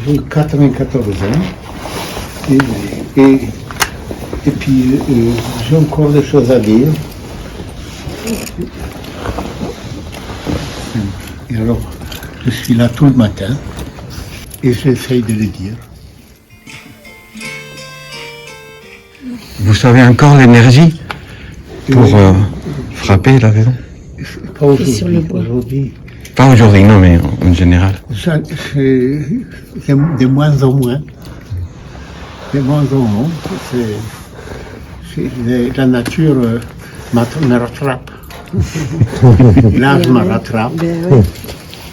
j'ai 94 ans et puis j'ai encore des choses à dire. Et alors, je suis là tout le matin et j'essaye de le dire. Vous savez encore l'énergie pour frapper la maison? Pas aujourd'hui. Pas aujourd'hui, non, mais en général. De moins en moins. De moins en moins. La nature me rattrape. L'âge me rattrape.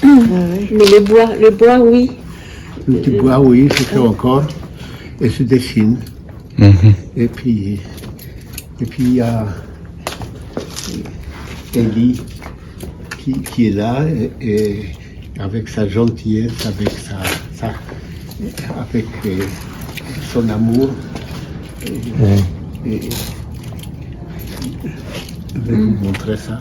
Mais le bois, oui. Le bois, oui, je fais encore. Et je dessine. Et puis il y a Ellie qui est là et avec sa gentillesse, avec avec son amour. Et je vais vous montrer ça.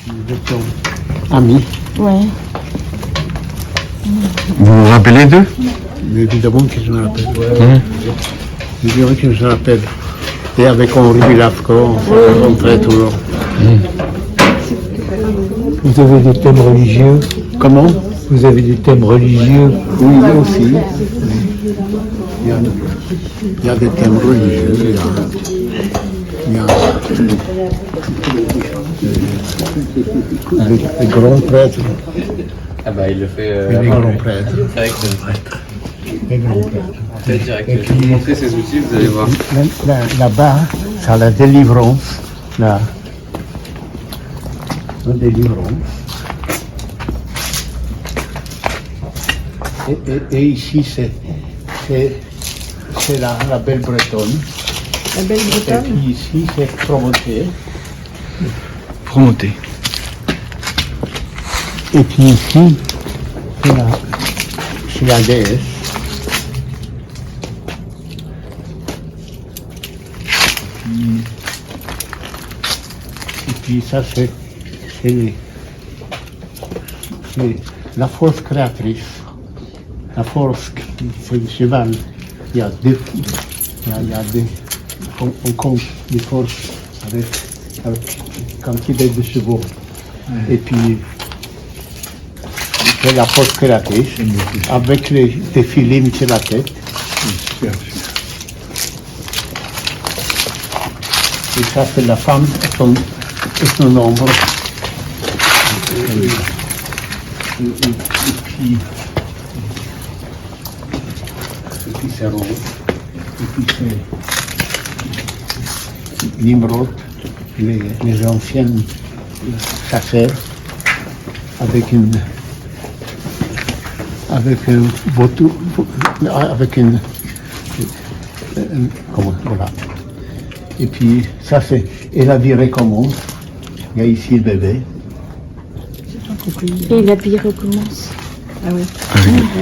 Vous êtes ton ami. Ouais. Vous vous rappelez d'eux? Mais évidemment que je me rappelle. Je dirais que je me rappelle. Et avec Henri Bilavko, on rentrait toujours. Vous avez des thèmes religieux? Comment? Vous avez des thèmes religieux? Oui, aussi. Il y a des thèmes religieux. Il y a les grands prêtres. Ah bah il le fait Les grands prêtres. direct. Les grands prêtres. En fait direct. Je vais vous montrer ces outils, vous allez voir. Là-bas, c'est la délivrance. Là. La délivrance. Et ici, c'est la belle bretonne. La belle Et bretonne. puis ici, c'est Promoté. Promoté. Et puis ici, c'est la déesse. Et puis ça, c'est la force créatrice. La force, c'est le cheval. Il y a deux, on compte des forces avec quantité de chevaux. Et puis, c'est la force créatrice, avec des filets sur la tête. Et ça, c'est la femme et son ombre. Et puis c'est rose. Et puis c'est Nimrod, les anciennes chasseurs, avec un vautour, avec voilà. Et puis ça c'est, et la vie recommence. Il y a ici le bébé. Et la vie recommence. Ah oui.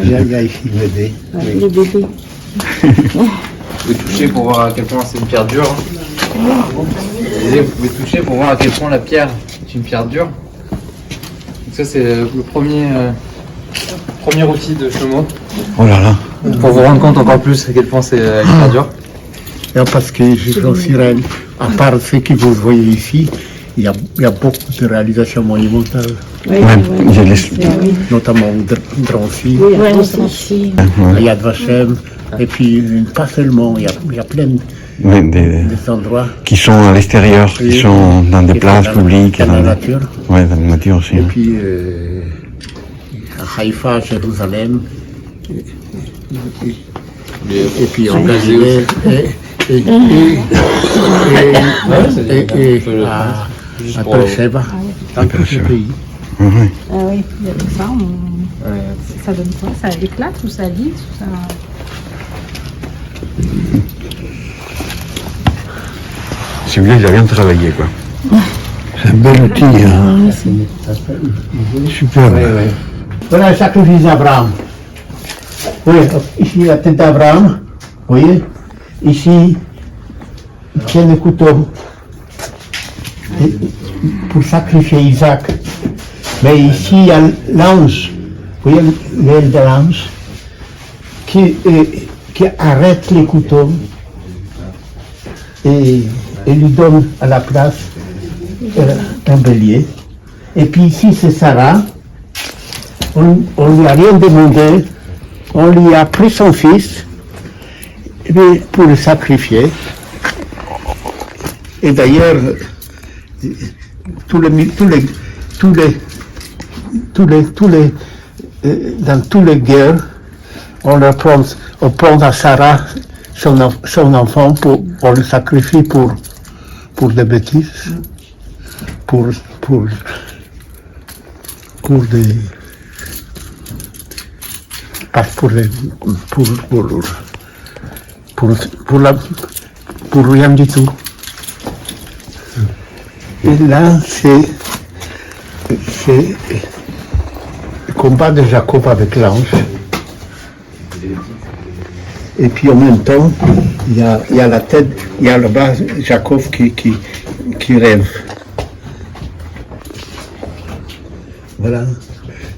Il y a ici le bébé. Ouais, Oui. le bébé. Vous pouvez toucher pour voir à quel point c'est une pierre dure. Et vous pouvez toucher pour voir à quel point la pierre est une pierre dure. Donc ça c'est le premier outil de chameau. Oh là là. Pour vous rendre compte encore plus à quel point c'est une pierre dure. Et parce que je suis sur elle, à part ce que vous voyez ici, il y a beaucoup de réalisations monumentales, Oui, Ouais, je laisse. notamment Drancy, Oui, aussi. à Yad Vashem, et puis pas seulement, il y a plein Mais des- d'endroits. qui sont à l'extérieur, qui sont dans des places publiques. Dans la des- nature. Ouais, dans la nature aussi. Et hein. puis, Haïfa, Jérusalem, et puis en Sont Galilée, et à Beersheba, dans tout ce pays. Oui. Ah oui, il y a tout ça. Ça donne quoi? Ça éclate ou ça lisse ou ça... Si vous voulez, il a bien travaillé, quoi. C'est un bel outil. Hein. Super. Voilà le sacrifice d'Abraham. Oui, ici la tête d'Abraham, vous voyez. Ici, il tient le couteau pour sacrifier Isaac. Mais ici, il y a l'ange, vous voyez l'aile de l'ange, qui arrête les couteaux et lui donne à la place un bélier. Et puis ici, c'est Sarah. On lui a rien demandé. On lui a pris son fils pour le sacrifier. Et d'ailleurs, dans toutes les guerres, on prend à Sarah son enfant, on le sacrifie pour des bêtises, pour rien du tout. Et là, c'est le combat de Jacob avec l'ange. Et puis en même temps, il y a la tête, il y a là-bas Jacob qui rêve. Voilà.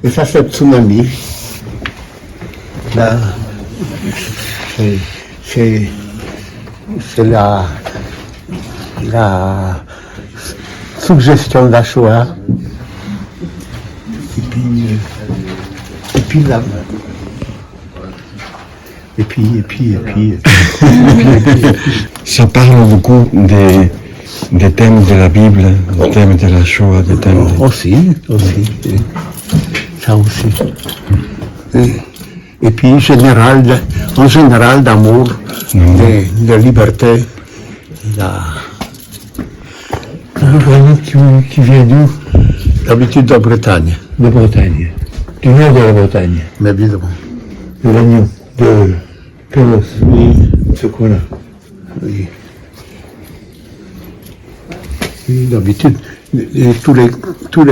Et ça, c'est le tsunami. Là, c'est la suggestion de la Shoah. Et puis là. Et puis. Ça parle beaucoup des thèmes de la Bible, des thèmes de la Shoah, des thèmes... Aussi. Ça aussi. Et puis en général d'amour, de liberté. Qui vient d'où? D'habitude de Bretagne, De Bretagne. Du nord de la Bretagne. mais évidemment. De l'Agnon. De Pélos. Oui. Ce coin-là. Oui. Oui, d'habitude, et tous les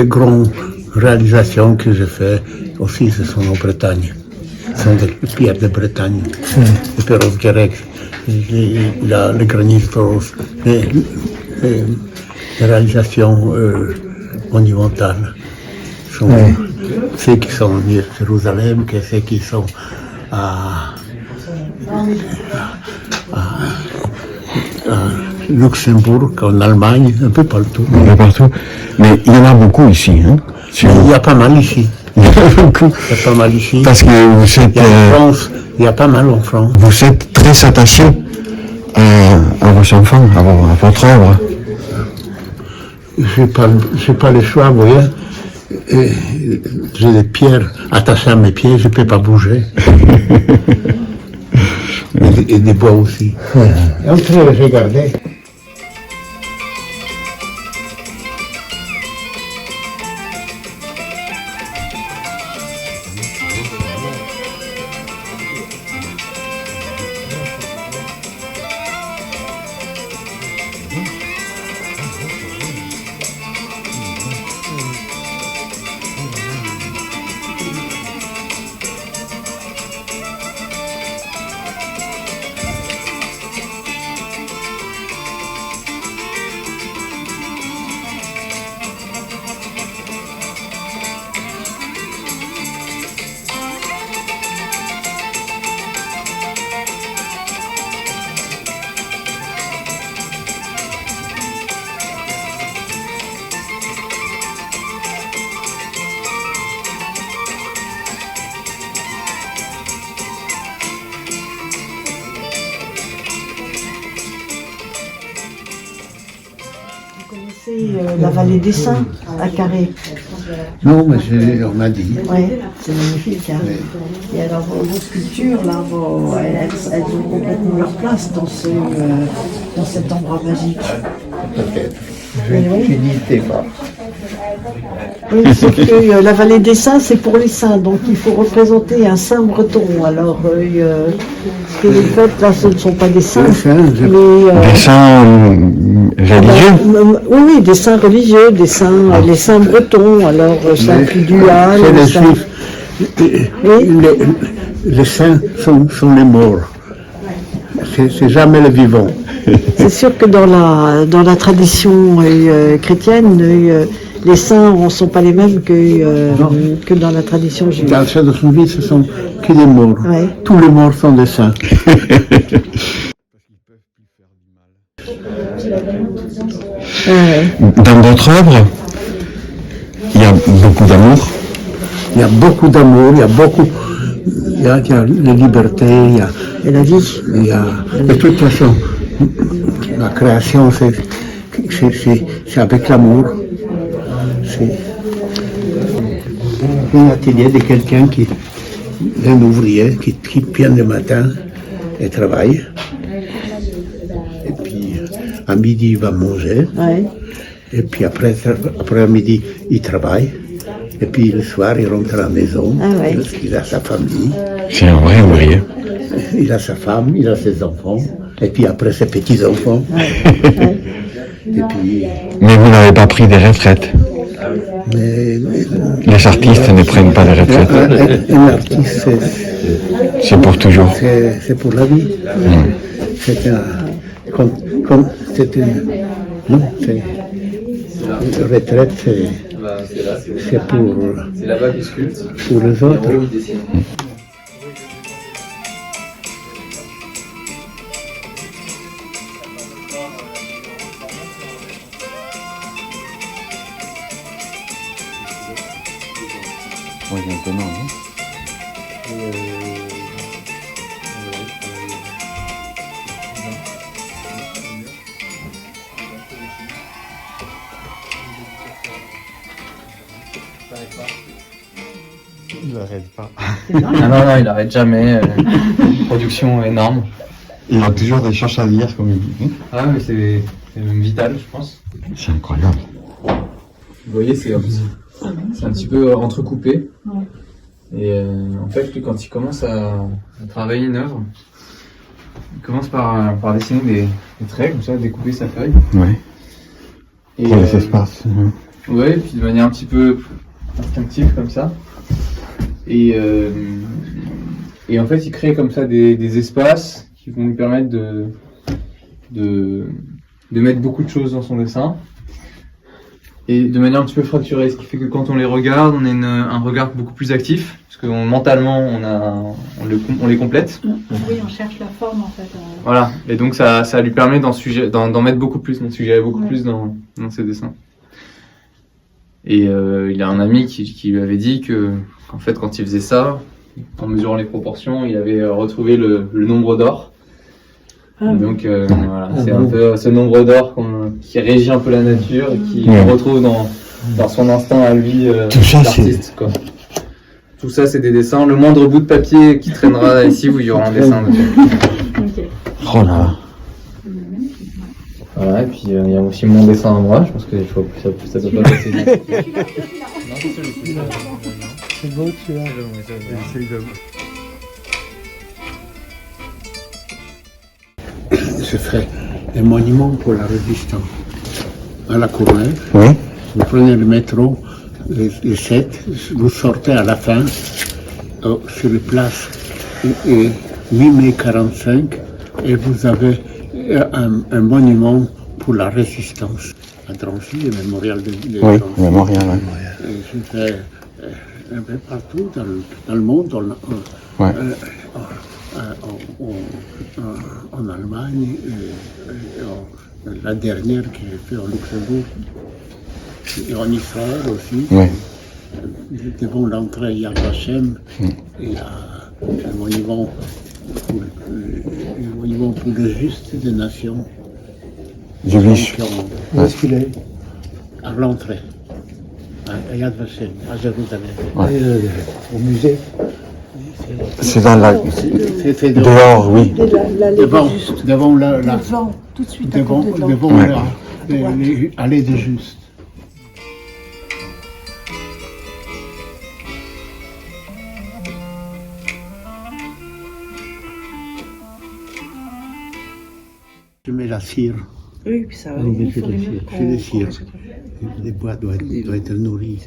grandes réalisations que j'ai faites aussi, ce sont en Bretagne. Ce sont des pierres de Bretagne, les Perros Guérec, le granitos, les réalisations monumentales. Sont ceux qui sont venus à Jérusalem, que ceux qui sont à Luxembourg, en Allemagne, un peu partout. Il y en a partout. Mais il y en a beaucoup ici. Hein, Il y a pas mal ici. Il y en a beaucoup. Il y a pas mal ici. Parce que vous êtes, Il y a en France, il y a pas mal en France. vous êtes très attaché à vos enfants, à votre œuvre. J'ai pas le choix, vous voyez. J'ai des pierres attachées à mes pieds, je ne peux pas bouger. et des bois aussi. Entrez, regardez. C'est la vallée des Saints à Carré. Non, mais on m'a dit. Oui, c'est magnifique. Hein. Et alors, vos sculptures, là, elles ont complètement leur place dans cet endroit magique. Peut-être. Oui. J'ai dit, t'es pas. Oui, sauf que la vallée des saints, c'est pour les saints, donc il faut représenter un saint breton. Alors, ce que vous faites là, ce ne sont pas des saints, Les saints, mais... Des saints religieux. Oui, des saints religieux, les saints bretons, alors Saint Pidual, C'est les Saint... juifs. Oui. Les saints sont les morts. C'est jamais les vivants. C'est sûr que dans la tradition chrétienne, les saints ne sont pas les mêmes que dans la tradition juive. Dans cette vie, ce sont que des morts. Ouais. Tous les morts sont des saints. Dans votre œuvre, il y a beaucoup d'amour. Il y a beaucoup d'amour, il y a la liberté, Et la vie. de toute façon, la création, c'est avec l'amour. C'est un atelier de quelqu'un d'un ouvrier qui vient le matin et travaille. Et puis, à midi, il va manger. Ouais. Et puis après midi, il travaille. Et puis le soir, il rentre à la maison. Ah ouais. Parce qu'il a sa famille, C'est un vrai ouvrier. il a sa femme, il a ses enfants. Et puis après, ses petits-enfants. Et puis, Mais vous n'avez pas pris des retraites. mais, Les artistes ne prennent pas de retraite. un artiste, C'est pour toujours. c'est pour la vie. C'est non, c'est une retraite, c'est C'est là-bas qu'il sculpte. pour les autres. En haut, il dessine. Oui, maintenant, non? Il n'arrête pas. Ah non, il arrête jamais. Production énorme. Il a toujours des choses à dire, comme il dit. Ah, mais c'est même vital, je pense. C'est incroyable. Vous voyez, c'est un petit peu entrecoupé. Et en fait, lui, quand il commence à travailler une œuvre, il commence par dessiner des traits, comme ça, découper sa feuille. Oui. Et, Pour les espaces. ouais, et puis de manière un petit peu instinctive, comme ça. Et en fait, il crée comme ça des espaces qui vont lui permettre de mettre beaucoup de choses dans son dessin. Et de manière un petit peu fracturée, ce qui fait que quand on les regarde, on a un regard beaucoup plus actif, parce que mentalement, on les complète. Oui, on cherche la forme en fait. Voilà, et donc ça lui permet d'en mettre beaucoup plus, d'en suggérer beaucoup plus dans ses dessins. Et il a un ami qui lui avait dit qu'en fait, quand il faisait ça, en mesurant les proportions, il avait retrouvé le nombre d'or. Donc voilà, c'est un peu ce nombre d'or qui régit un peu la nature et qui retrouve dans son instinct à lui d'artiste, quoi. Tout ça, c'est des dessins. Le moindre bout de papier qui traînera ici, où il y aura un dessin dessus. Oh là. Voilà, et puis il y a aussi mon dessin à moi. Je pense que ça doit pas passer bien. C'est beau, tu vois. Je ferai un monument pour la résistance. À la Courneuve, Oui. vous prenez le métro, les 7, vous sortez à la fin, sur les places 8 mai 45, et vous avez un monument pour la résistance. À Drancy, le mémorial de Oui, Drancy. mémorial. Et je fais un peu partout dans le monde, Ouais. en Allemagne, la dernière que j'ai fait au Luxembourg, et en Israël aussi. Ouais. Devant l'entrée Yad Vashem, il y a un monument pour le juste des nations. Jülich. Où est-ce qu'il est? À l'entrée. à Yad Vashem, à Jérusalem. Ouais. Au musée. C'est dans la... C'est Dehors, oui. Devant la, Devant, tout de suite à devant, côté de devant Ouais. l'allée de Juste. Je mets la cire. Oui, puis ça va. Je fais des cires. Les bois doivent être nourris.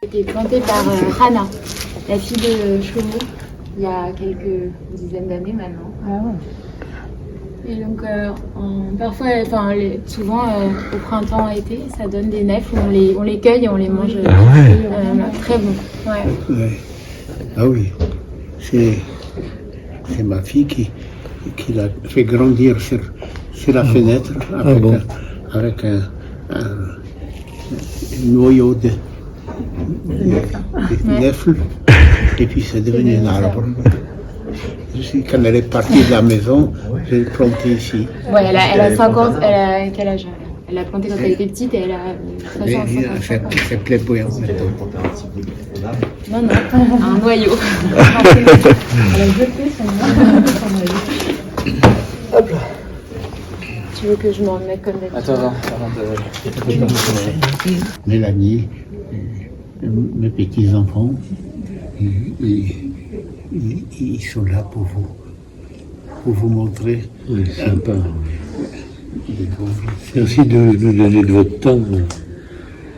C'était planté par Hana, la fille de Shlomo, il y a quelques dizaines d'années maintenant. Ah ouais. Et donc, parfois, souvent au printemps, été, ça donne des nefs où on les cueille et on les mange. Ah ouais. Très bon. Ouais. Ouais. Ah oui, c'est ma fille qui l'a fait grandir sur la fenêtre avec un noyau de nèfles et puis c'est devenu un arbre. Quand elle est partie de la maison, je l'ai planté ici. Ouais, elle a 50, quel âge? Elle a planté quand elle était petite et elle a 60. C'est pléboyant. Non, un noyau. Elle a jeté son noyau. Tu veux que je m'en mette comme d'habitude? Attends, avant de... Mélanie, mes petits-enfants, ils sont là pour vous montrer. Oui, sympa. des grands- Merci de nous donner de votre temps.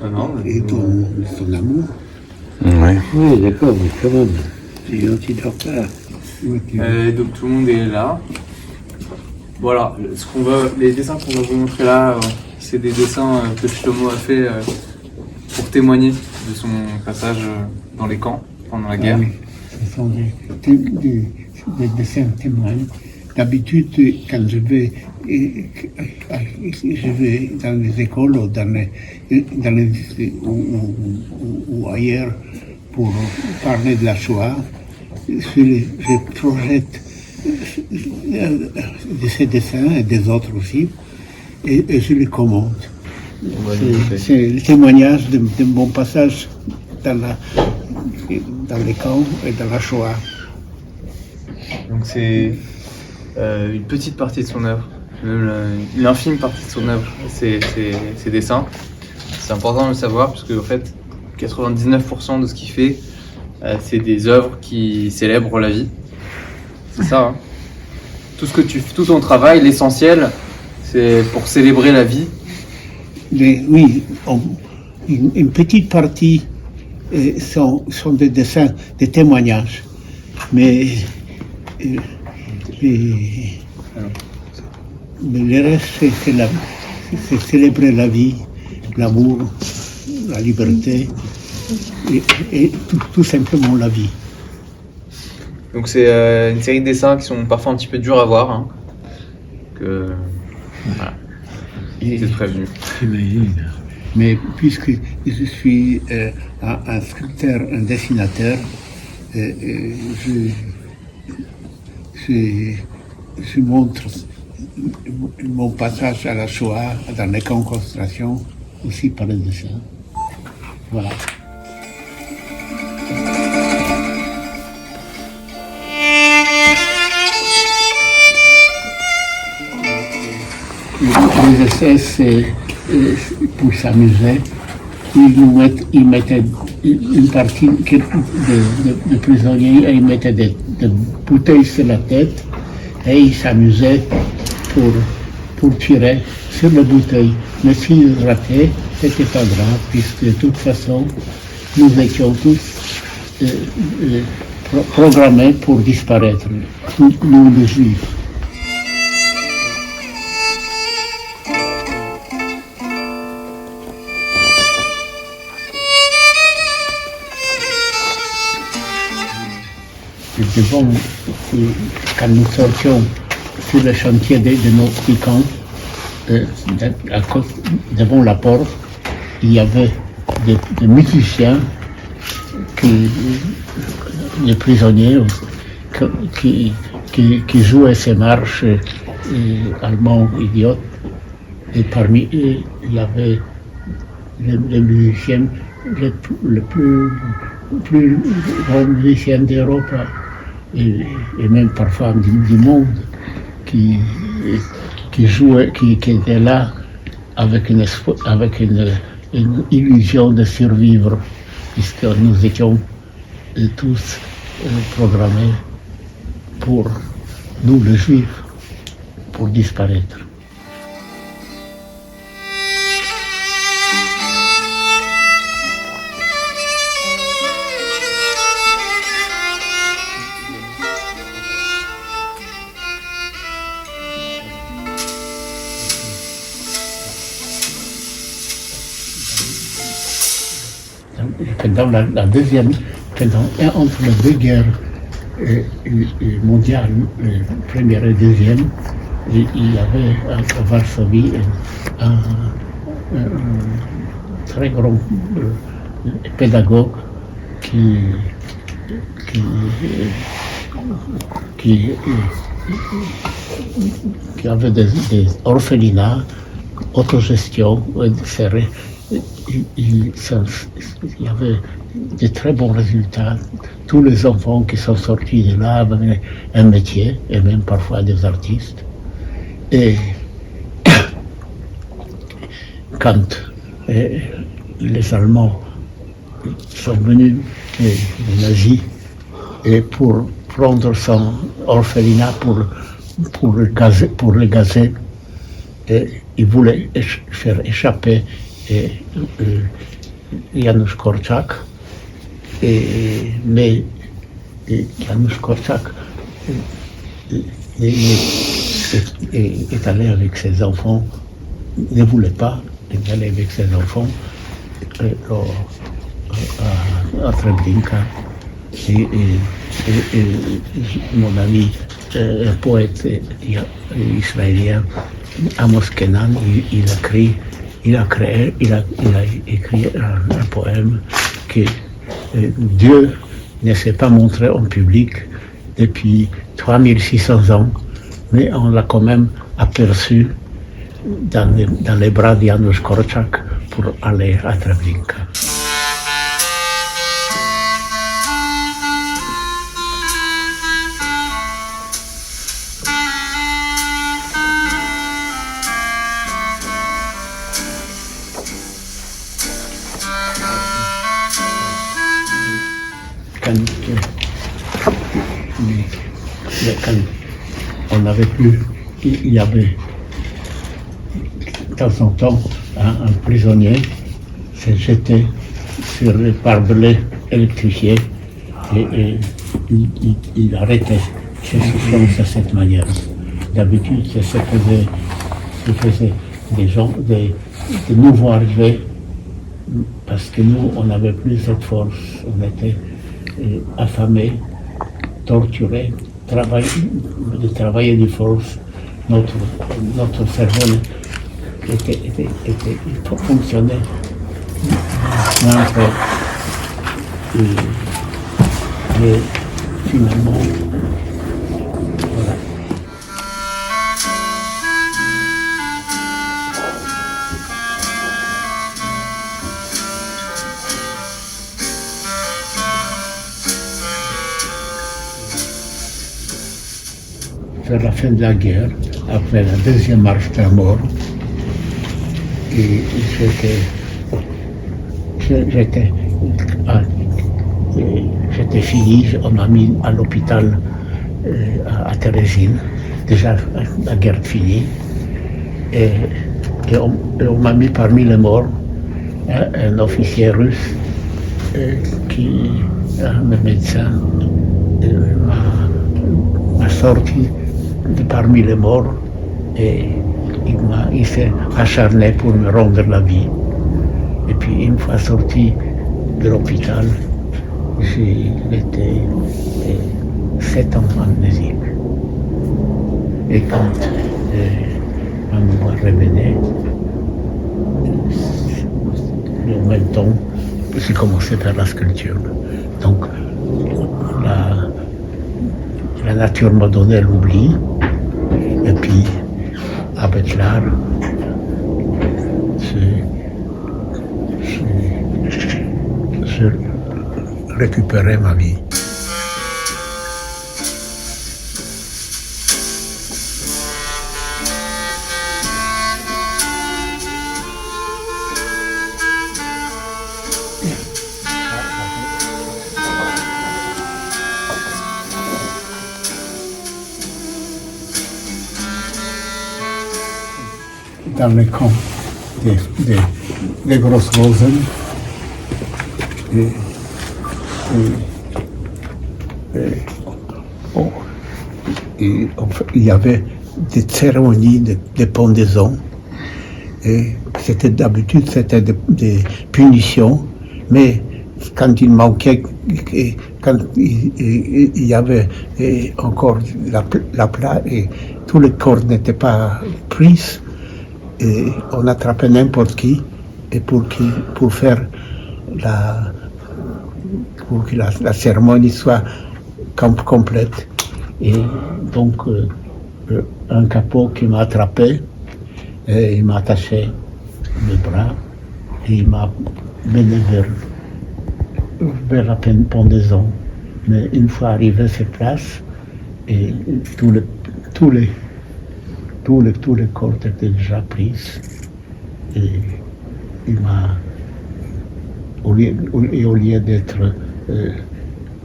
Ah non, et ton amour. Ouais. Oui, d'accord, mais quand même. C'est gentil de leur part. Oui, donc tout le monde est là. Voilà, les dessins qu'on va vous montrer là, c'est des dessins que Shlomo a fait pour témoigner de son passage dans les camps pendant la guerre. oui, ce sont des dessins témoins. D'habitude, quand je vais dans les écoles ou ailleurs pour parler de la Shoah, je projette de ces dessins et des autres aussi, et je les commente. C'est le témoignage de mon passage dans les camps et dans la Shoah. Donc c'est une petite partie de son œuvre, même une infime partie de son œuvre, ses dessins. C'est important de le savoir parce que en fait, 99% de ce qu'il fait, c'est des œuvres qui célèbrent la vie. C'est ça. Hein. Tout ton travail, l'essentiel, c'est pour célébrer la vie. Oui, une petite partie sont des dessins, des témoignages, mais le reste, c'est célébrer la vie, l'amour, la liberté, et tout simplement la vie. Donc c'est une série de dessins qui sont parfois un petit peu durs à voir. Hein. Voilà. Vous êtes prévenus. J'imagine. Mais puisque je suis un sculpteur, un dessinateur, je montre mon passage à la Shoah dans les camps de concentration aussi par le dessin. Voilà. Les essais, c'est pour s'amuser. Ils mettaient une partie de prisonniers et ils mettaient des bouteilles sur la tête et ils s'amusaient pour tirer sur les bouteilles. Mais s'ils rataient, c'était pas grave, puisque de toute façon, nous étions tous programmés pour disparaître, nous les Juifs. Devant, quand nous sortions sur le chantier de notre camp, devant la porte, il y avait des musiciens, les prisonniers qui jouaient ces marches allemands idiotes. Et parmi eux, il y avait les musiciens les plus grands musiciens d'Europe et même parfois du monde qui jouaient, qui étaient là avec une illusion de survivre, puisque nous étions tous programmés pour nous les Juifs, pour disparaître. Pendant entre les deux guerres mondiales, première et deuxième, il y avait à Varsovie un très grand pédagogue qui avait des orphelinats, autogestion, il y avait de très bons résultats. Tous les enfants qui sont sortis de là avaient un métier, et même parfois des artistes. Et quand les Allemands sont venus, les nazis, et pour prendre son orphelinat pour le gazer, ils voulaient faire échapper Janusz Korczak, mais Janusz Korczak est allé avec ses enfants, ne voulait pas aller avec ses enfants à Treblinka. Et mon ami, un poète israélien, Amos Kenan, il a écrit un poème que Dieu ne s'est pas montré en public depuis 3600 ans, mais on l'a quand même aperçu dans les bras de Janusz Korczak pour aller à Treblinka. Quand on n'avait plus, il y avait de temps en temps un prisonnier se jetait sur les barbelés électrifiés et il arrêtait ses souffrances de cette manière. D'habitude, c'est ce que faisaient des gens, des nouveaux arrivés, parce que nous, on n'avait plus cette force, on était affamés, torturés, travailler de force, notre cerveau fonctionnait moins fort. Et finalement, voilà. Vers la fin de la guerre, après la deuxième marche de la mort, et j'étais fini, on m'a mis à l'hôpital à Térésine, déjà la guerre finie, et on m'a mis parmi les morts un officier russe un médecin m'a sorti de parmi les morts et il s'est acharné pour me rendre la vie. Et puis une fois sorti de l'hôpital, j'ai été 7 ans amnésique. Et quand ma mémoire revenait, Et en même temps, j'ai commencé à faire la sculpture. Donc, la nature m'a donné l'oubli. Et puis, avec l'art, je récupérais ma vie. Dans les camps des grosses rosen. Il y avait des cérémonies de pendaison. Et d'habitude, c'était des punitions, mais quand il manquait, quand il y avait encore la place et tous les corps n'étaient pas pris, et on attrapait n'importe qui et pour faire pour que la cérémonie soit complète. Et donc un capot qui m'a attrapé, et il m'a attaché les bras et il m'a mené vers la pendaison. Mais une fois arrivé à cette place, et tous les corps étaient déjà pris. Et il m'a, au lieu d'être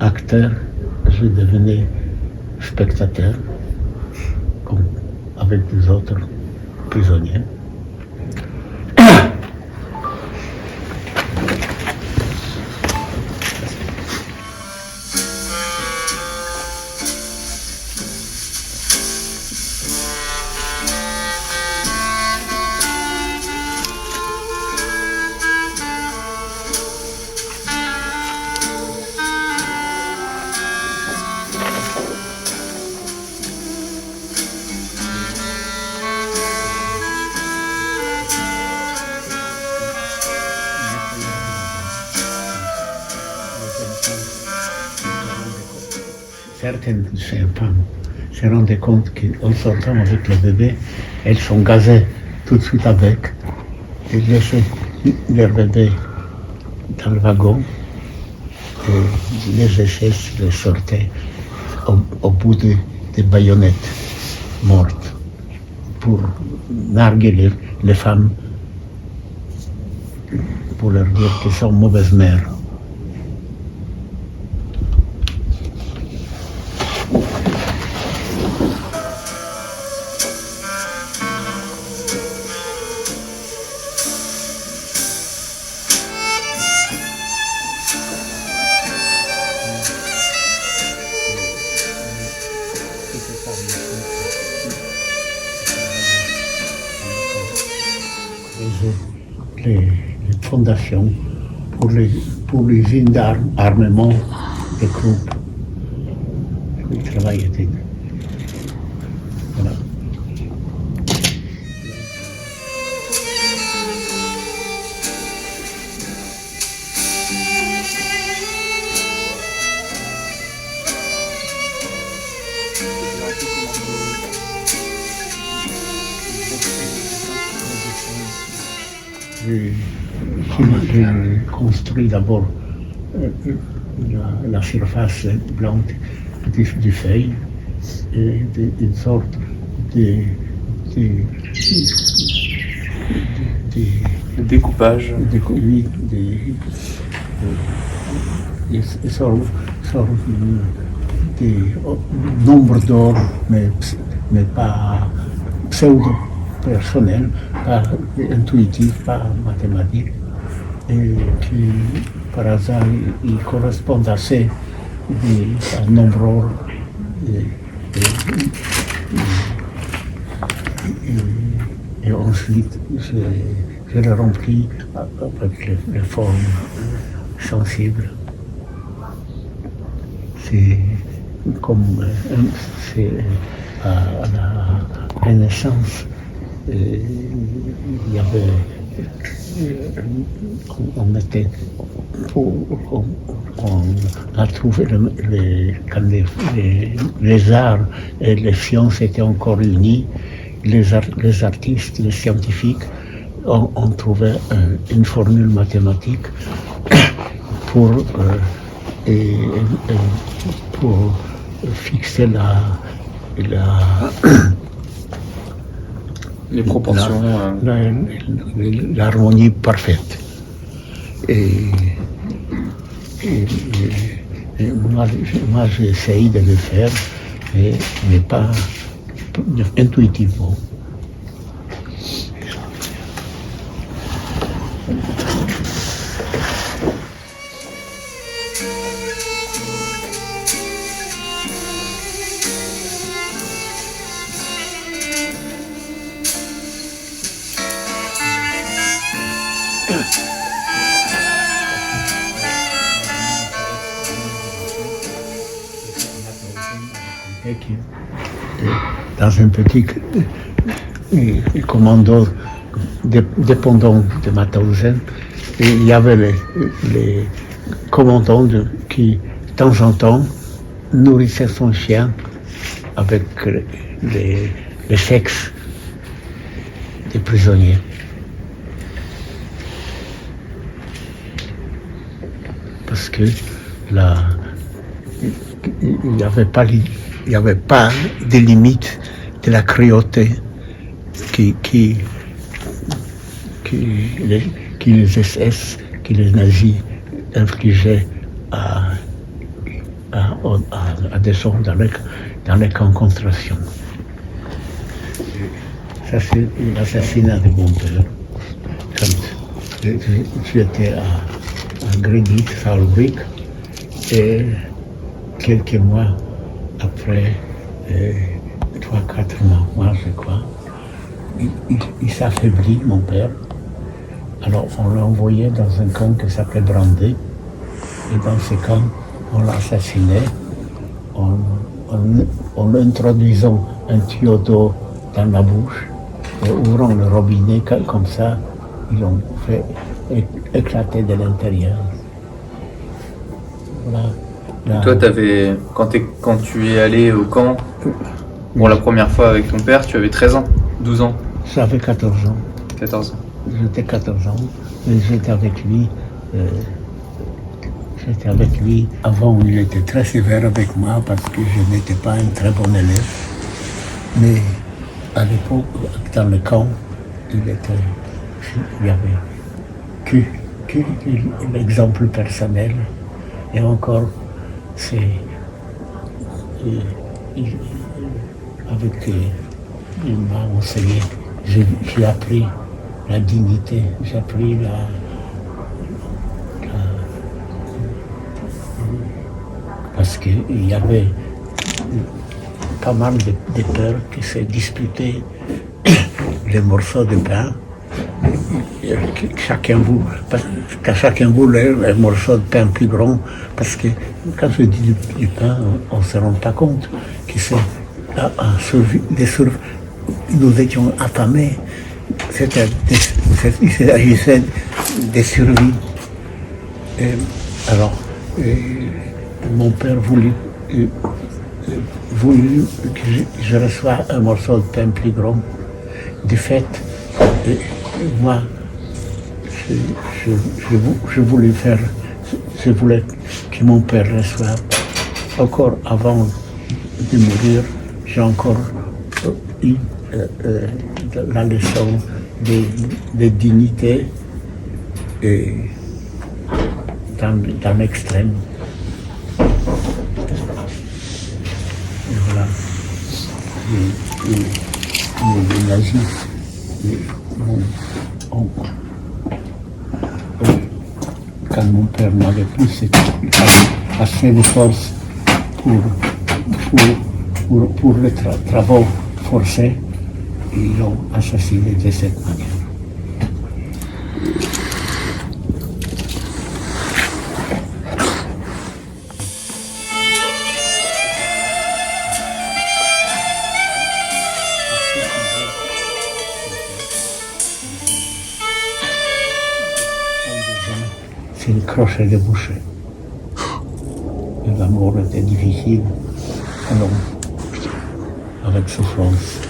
acteur, je devenais spectateur, comme avec des autres prisonniers. Certaines de ces femmes se rendaient compte qu'en sortant avec le bébé, elles sont gazées tout de suite avec. Elles laissaient leur bébé dans le wagon et les échelles les sortaient au bout des baïonnettes mortes pour narguer les femmes, pour leur dire qu'elles sont mauvaises mères. Les fondations pour l'usine d'armement des groupes. Le travail était. Voilà. J'ai construit d'abord la surface blanche du feuille, une sorte de découpage. Oui, une sorte de nombre d'or, mais pas pseudo-personnel, pas intuitif, pas mathématique, et qui, par hasard, il correspond assez à un nombre et ensuite je le remplis avec les formes sensibles. C'est comme c'est à la Renaissance. Il y avait on était, on a trouvé quand les arts et les sciences étaient encore unis, les artistes, les scientifiques ont trouvé une formule mathématique pour, pour fixer Les proportions. l'harmonie parfaite. Et moi j'essaye de le faire, mais pas intuitivement. Dans un petit commando dépendant de Mauthausen, il y avait les commandants qui, de temps en temps, nourrissaient son chien avec les sexes des prisonniers. Parce que il n'y avait pas de limite de la cruauté qui les SS, qui les nazis infligeaient à des hommes dans les camps de concentration. Ça, c'est l'assassinat de mon père. Quand j'étais à Greenwich, Saarbrück, et quelques mois après, 3-4 mois, je crois, il s'affaiblit, mon père. Alors on l'a envoyé dans un camp qui s'appelait Brandé. Et dans ce camp, on l'a assassiné en introduisant un tuyau d'eau dans la bouche et ouvrant le robinet, comme ça, ils l'ont fait éclater de l'intérieur. Voilà. Toi, quand tu es allé au camp pour la première fois avec ton père, tu avais 13 ans, 12 ans. J'avais 14 ans. 14 ans. J'étais 14 ans, mais j'étais avec lui. Avant, il était très sévère avec moi parce que je n'étais pas un très bon élève. Mais à l'époque, dans le camp, il y avait que l'exemple personnel. Et encore, il m'a enseigné. J'ai appris la dignité, j'ai appris parce qu'il y avait pas mal de pères qui se disputaient les morceaux de pain. Chacun voulait un morceau de pain plus grand, parce que quand je dis du pain, on ne se rend pas compte que nous étions affamés. Il s'agissait de survie. Alors, mon père voulut que je reçoive un morceau de pain plus grand. Du fait, moi, je voulais que mon père reçoive. Encore avant de mourir, j'ai encore eu la leçon de dignité dans l'extrême. Et voilà. Les nazis, quand mon père n'avait plus assez de force pour les travaux forcés, ils l'ont assassiné de cette manière. accroché des bouchées. Et la mort était difficile, alors, avec souffrance.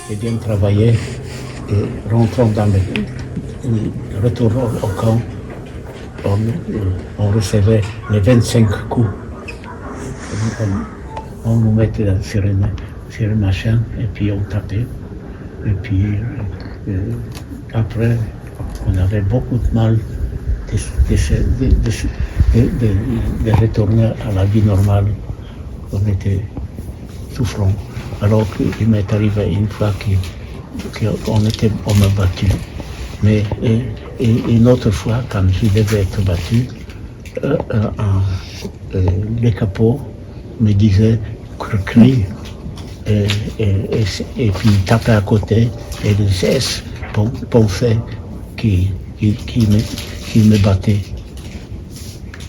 Et bien travaillé et rentrant dans le retour au camp, on recevait les 25 coups. On nous mettait sur une machine et puis on tapait. Et puis après, on avait beaucoup de mal de retourner à la vie normale. On était souffrant. Alors qu'il m'est arrivé une fois qu'on m'a battu. Mais une autre fois, quand je devais être battu, les capots me disaient crie et puis tapaient à côté et les SS pensaient qu'il me battait.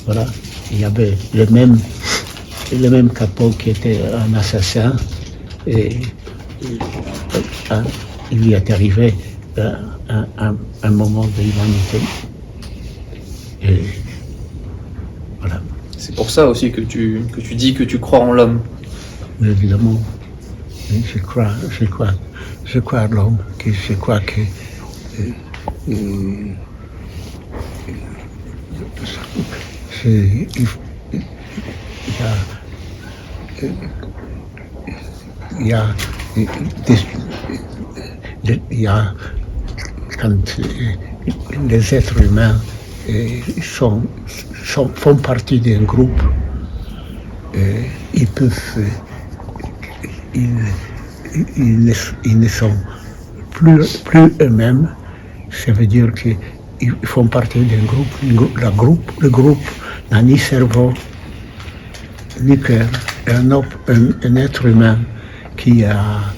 Voilà, il y avait le même capot qui était un assassin. Et il lui est arrivé un moment de l'humanité. Et voilà. C'est pour ça aussi que tu dis que tu crois en l'homme. Mais évidemment, je crois à l'homme, je crois que il y a quand les êtres humains font partie d'un groupe, ils ne sont plus eux-mêmes. Ça veut dire qu'ils font partie d'un groupe. Le groupe n'a ni cerveau, ni cœur. Un être humain qui a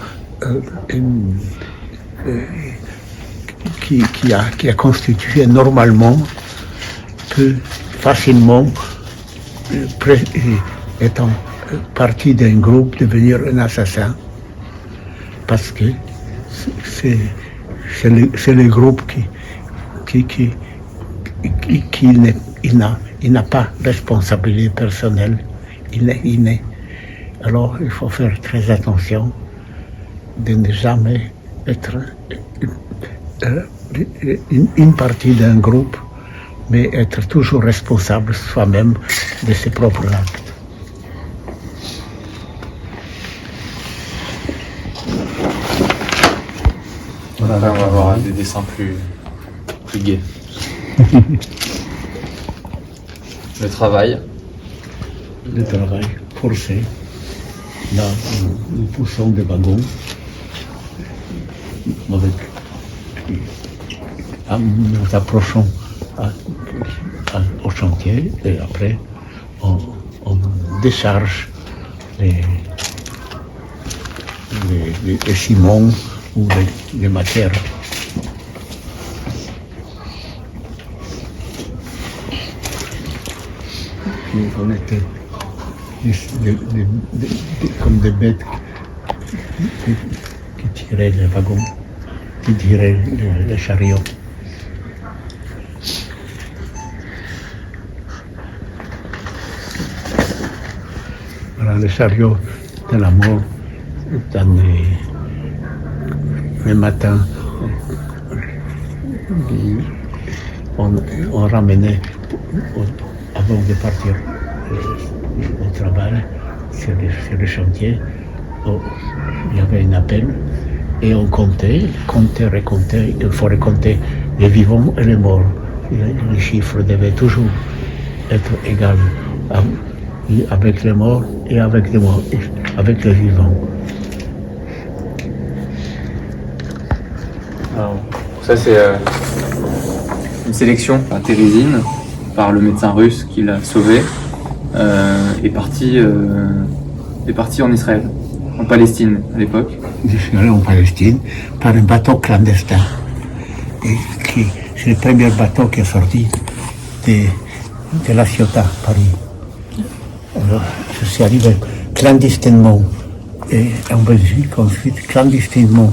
constitué normalement peut facilement, étant partie d'un groupe, devenir un assassin. Parce que c'est le groupe il n'a pas de responsabilité personnelle. Il est inné. Alors il faut faire très attention de ne jamais être une partie d'un groupe, mais être toujours responsable soi-même de ses propres actes. Voilà, là on va avoir des dessins plus gais. Le travail Forcé. Là, nous poussons des wagons nous approchons au chantier et après on décharge les ciments ou les matières. Puis on était comme des bêtes qui tiraient les wagons, qui tiraient les chariots. Voilà, les chariots de la mort, le matin, on ramenait, avant de partir au travail, sur le chantier, il y avait un appel et on comptait, récomptait, il faut récompter les vivants et les morts. Les chiffres devaient toujours être égaux avec les morts et avec les vivants. Alors, ça c'est une sélection à Térésine par le médecin russe qui l'a sauvé. Est parti en Israël, en Palestine à l'époque. Je suis allé en Palestine par un bateau clandestin. Et c'est le premier bateau qui est sorti de la Ciotat, Paris. Alors, je suis arrivé clandestinement en Belgique, ensuite clandestinement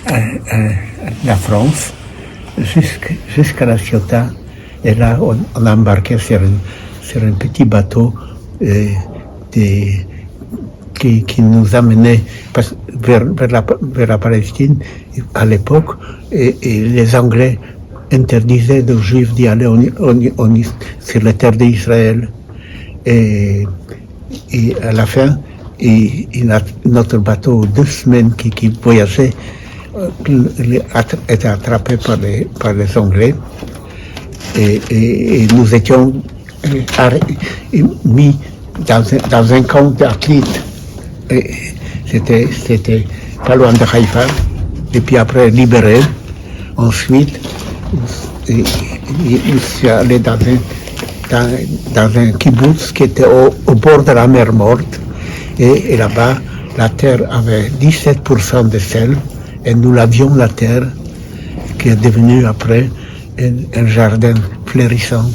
à la France, jusqu'à la Ciotat. Et là, on a embarqué sur un petit bateau qui nous amenait vers la Palestine à l'époque. Et les Anglais interdisaient aux Juifs d'y aller sur les terres d'Israël. Et à la fin, notre bateau, 2 semaines qui voyageait, était attrapé par les Anglais. Et nous étions mis dans un camp d'athlètes. C'était pas loin de Haïfa. Et puis après, libéré. Ensuite, je suis allé dans un kibbutz qui était au bord de la mer Morte. Et là-bas, la terre avait 17% de sel. Et nous l'avions, la terre, qui est devenue après un jardin fleurissant.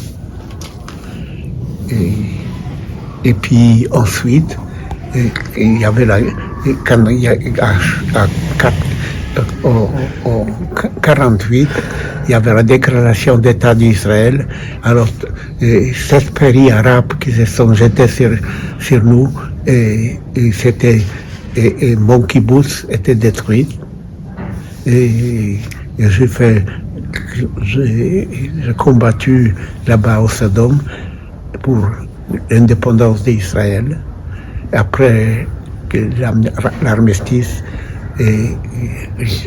Et puis ensuite, il y avait en 48, il y avait la déclaration d'État d'Israël. Alors, 7 pays arabes qui se sont jetés sur nous, et mon kibbutz était détruit. Et j'ai combattu là-bas au Sodome pour l'indépendance d'Israël. Après l'armistice et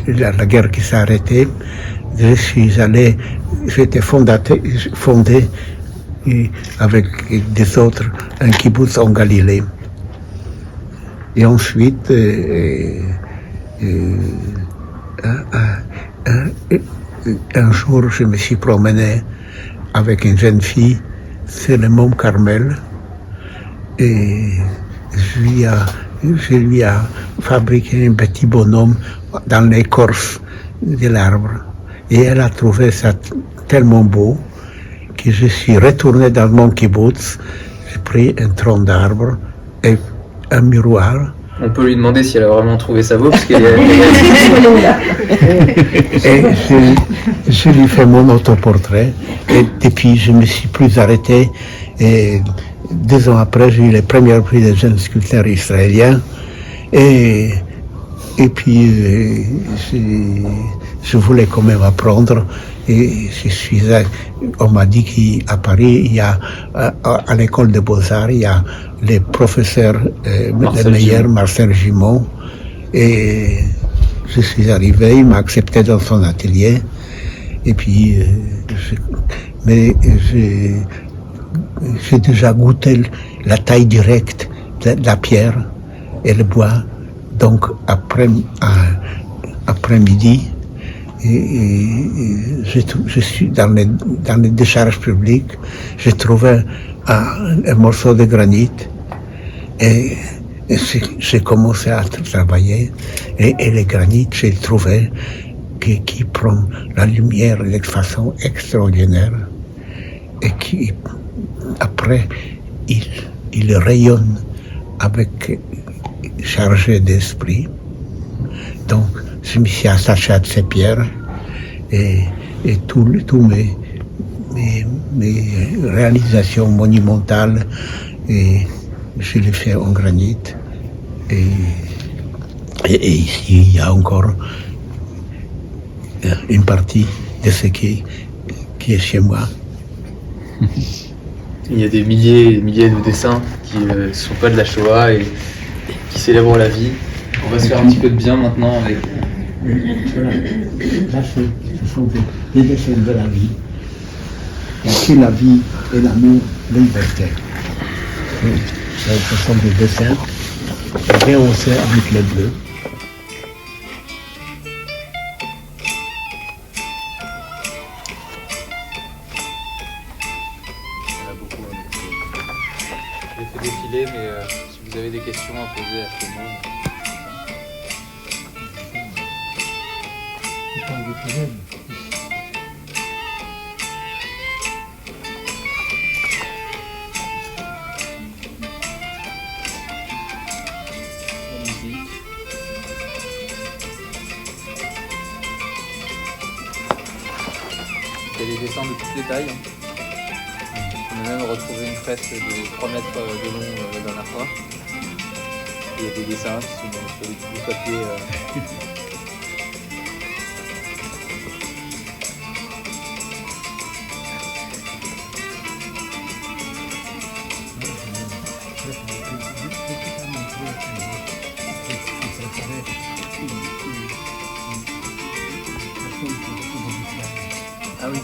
la guerre qui s'est arrêtée, j'étais fondé avec des autres un kibbutz en Galilée. Et ensuite, un jour, je me suis promené avec une jeune fille sur le mont Carmel et je lui ai fabriqué un petit bonhomme dans l'écorce de l'arbre. Et elle a trouvé ça tellement beau que je suis retourné dans mon kibbutz, j'ai pris un tronc d'arbre et un miroir. On peut lui demander si elle a vraiment trouvé ça beau, parce qu'elle Et je lui fais mon autoportrait. Et depuis, je ne me suis plus arrêté. Et 2 ans après, j'ai eu le premier prix des jeunes sculpteurs israéliens. Et puis, je voulais quand même apprendre. Et on m'a dit qu'à Paris, il y a, à l'école des Beaux-Arts, il y a les professeurs, les meilleurs, Marcel Gimond. Et je suis arrivé, il m'a accepté dans son atelier. Et puis, j'ai déjà goûté la taille directe de la pierre et le bois. Donc, après-midi, je suis dans les décharges publiques, j'ai trouvé un morceau de granit et j'ai commencé à travailler et le granit, j'ai trouvé qui prend la lumière de façon extraordinaire et qui, après, il rayonne avec chargé d'esprit. Donc, je me suis attaché à ces pierres et tous mes réalisations monumentales, et je les fais en granit. Et ici, il y a encore une partie de ce qui est chez moi. Il y a des milliers et des milliers de dessins qui ne sont pas de la Shoah et qui célèbrent la vie. On va se faire un petit peu de bien maintenant avec... Voilà. Là, ce sont des dessins de la vie. Ici, la vie et l'amour, liberté. Ce sont des dessins rehaussés avec les bleus. J'ai fait défiler, mais si vous avez des questions à poser à tout le monde. C'est pas un Il y a des dessins de toutes les tailles. On a même retrouvé une fresque de 3 mètres de long la dernière fois. Il y a des dessins qui sont sur des petits bouts de papier. Ah oui.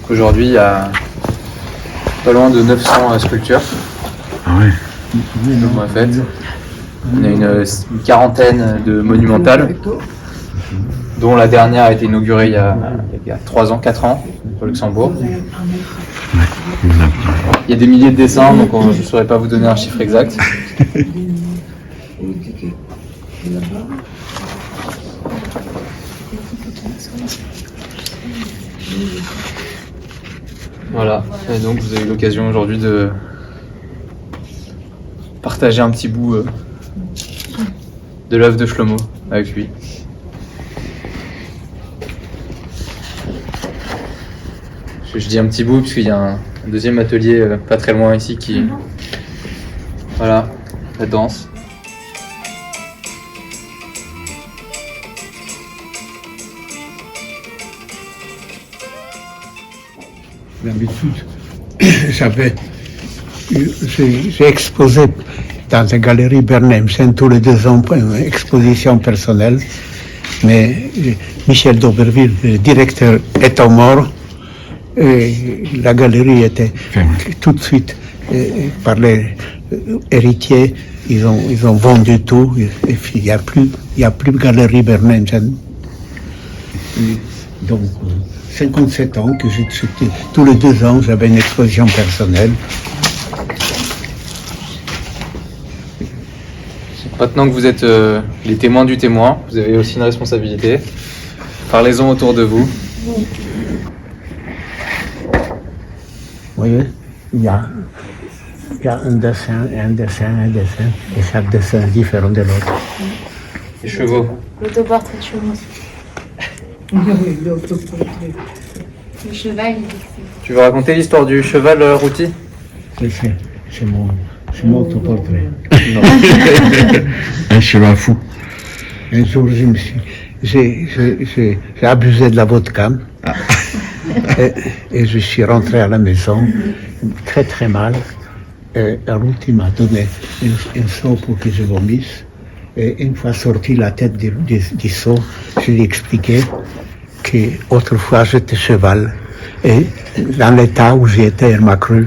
Aujourd'hui, il y a pas loin de 900 sculptures Ah ouais. qu'on a faites. On a une quarantaine de monumentales, dont la dernière a été inaugurée il y a 3 ans, 4 ans, au Luxembourg. Il y a des milliers de dessins, donc je ne saurais pas vous donner un chiffre exact. Voilà, et donc vous avez eu l'occasion aujourd'hui de partager un petit bout de l'œuvre de Shlomo avec lui. Je dis un petit bout puisqu'il y a un deuxième atelier pas très loin ici qui... Voilà, la danse. D'habitude, j'ai exposé dans la galerie Bernheim tous les 2 ans pour une exposition personnelle, mais Michel d'Auberville, le directeur, étant mort, et la galerie était tout de suite par les héritiers, ils ont vendu tout, et puis il n'y a plus de galerie Bernheim. Donc, 57 ans que tous les 2 ans, j'avais une exposition personnelle. Maintenant que vous êtes les témoins du témoin, vous avez aussi une responsabilité. Parlez-en autour de vous. Vous voyez, il y a un dessin, et chaque dessin est différent de l'autre. Les chevaux. L'autoportrait de Shlomo. Le cheval, Tu veux raconter l'histoire du cheval Routy? C'est mon autoportrait. Un cheval fou. Un jour, j'ai abusé de la vodka et je suis rentré à la maison très très mal. Et Routy m'a donné un seau pour que je vomisse. Et une fois sorti la tête du seau, je lui ai expliqué qu'autrefois j'étais cheval. Et dans l'état où j'étais, elle m'a cru.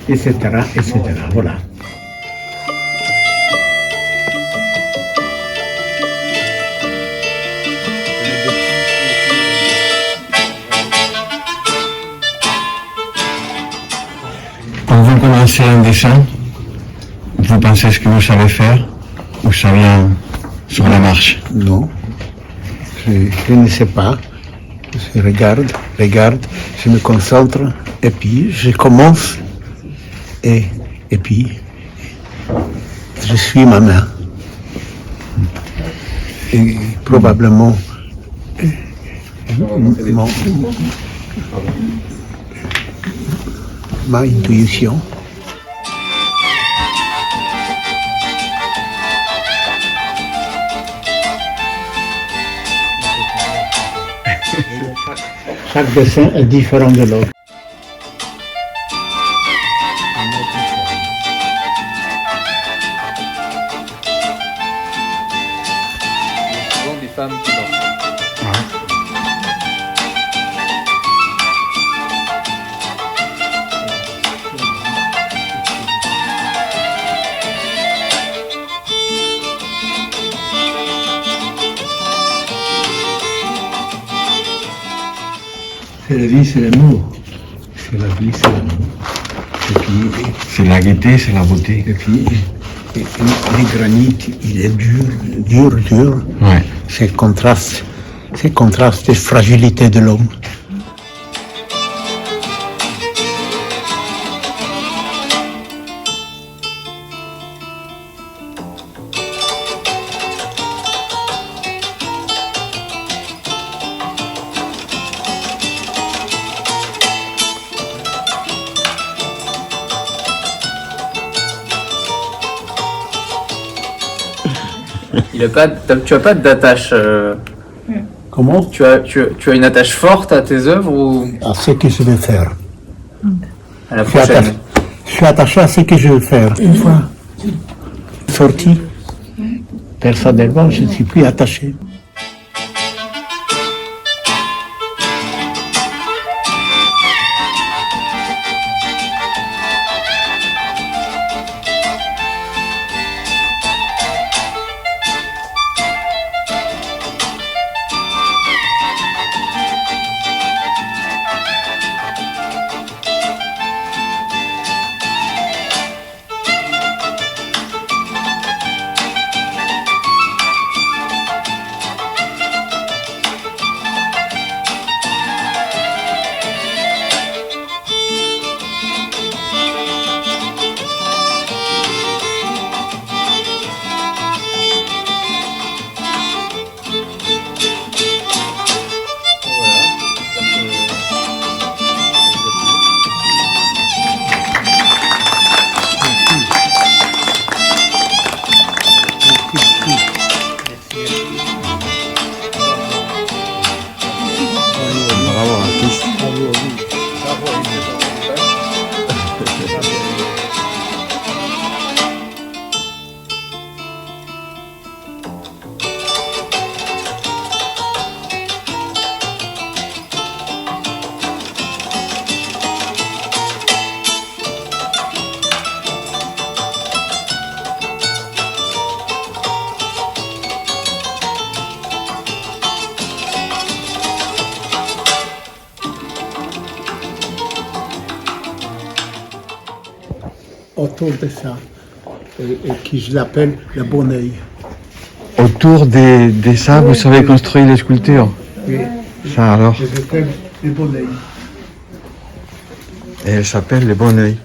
Etc. etc. Voilà. Quand vous commencez un dessin, vous pensez ce que vous savez faire ou ça vient sur la marche? Non, je ne sais pas. Je regarde, je me concentre et puis je commence et puis je suis ma main. Et probablement ma intuition. Chaque dessin est différent de l'autre. femme qui danse. C'est la vie, c'est l'amour. C'est la vie, c'est l'amour. Et puis, C'est la gaieté, c'est la beauté. et puis les granits, il est dur. Ouais. C'est le contraste de fragilité de l'homme. Tu as pas d'attache. Comment? Tu as une attache forte à tes œuvres ou À ce que je vais faire. à la Je suis attaché- prochaine? je suis attaché à ce que je veux faire. Une fois sorti, personnellement, je ne suis plus attaché. Bravo, artiste. Autour de ça, et qui je l'appelle le bon oeil. Autour de ça, vous savez construire les sculptures. Oui, Ça alors. je l'appelle le bon oeil. Et elle s'appelle le bon oeil.